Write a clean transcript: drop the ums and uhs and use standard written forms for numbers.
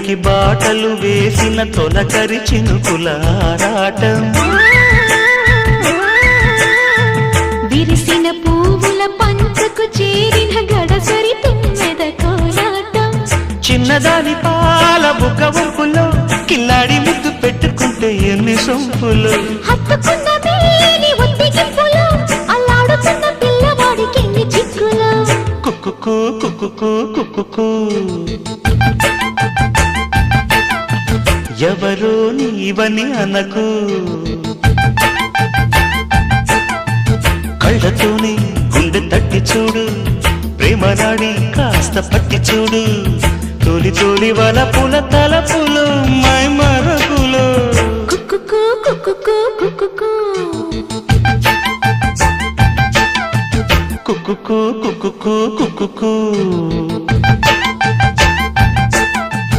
వెన్నెలకి బాటలు వేసిన తొలకరి చినుకుల ఆరాటం విరిసిన పువ్వుల పంచకు చేరిన గడసరి తుమ్మెద కోలాటం చిన్నదాని పాల బుక్క వంపులో కిల్లాడి ముద్దు పెట్టుకుంటే ఎన్ని సొంపులు హత్తుకున్న మేని ఒత్తిగింపులో అల్లాడుతున్న పిల్లవాడికి ఎన్ని చిక్కులు కుక్కుకు కుక్కుకు కుక్కుకు ఎవరో నీవని అనకు కళ్ళతోనే గుండె తట్టి చూడు ప్రేమ నాడి కాస్త పట్టి చూడు తోలి తోలి వలపుల తలపులు మై మరపులు కుక్కుకు కుక్కుకు కుక్కుకు కుక్కుకు కుక్కుకు కుక్కుకు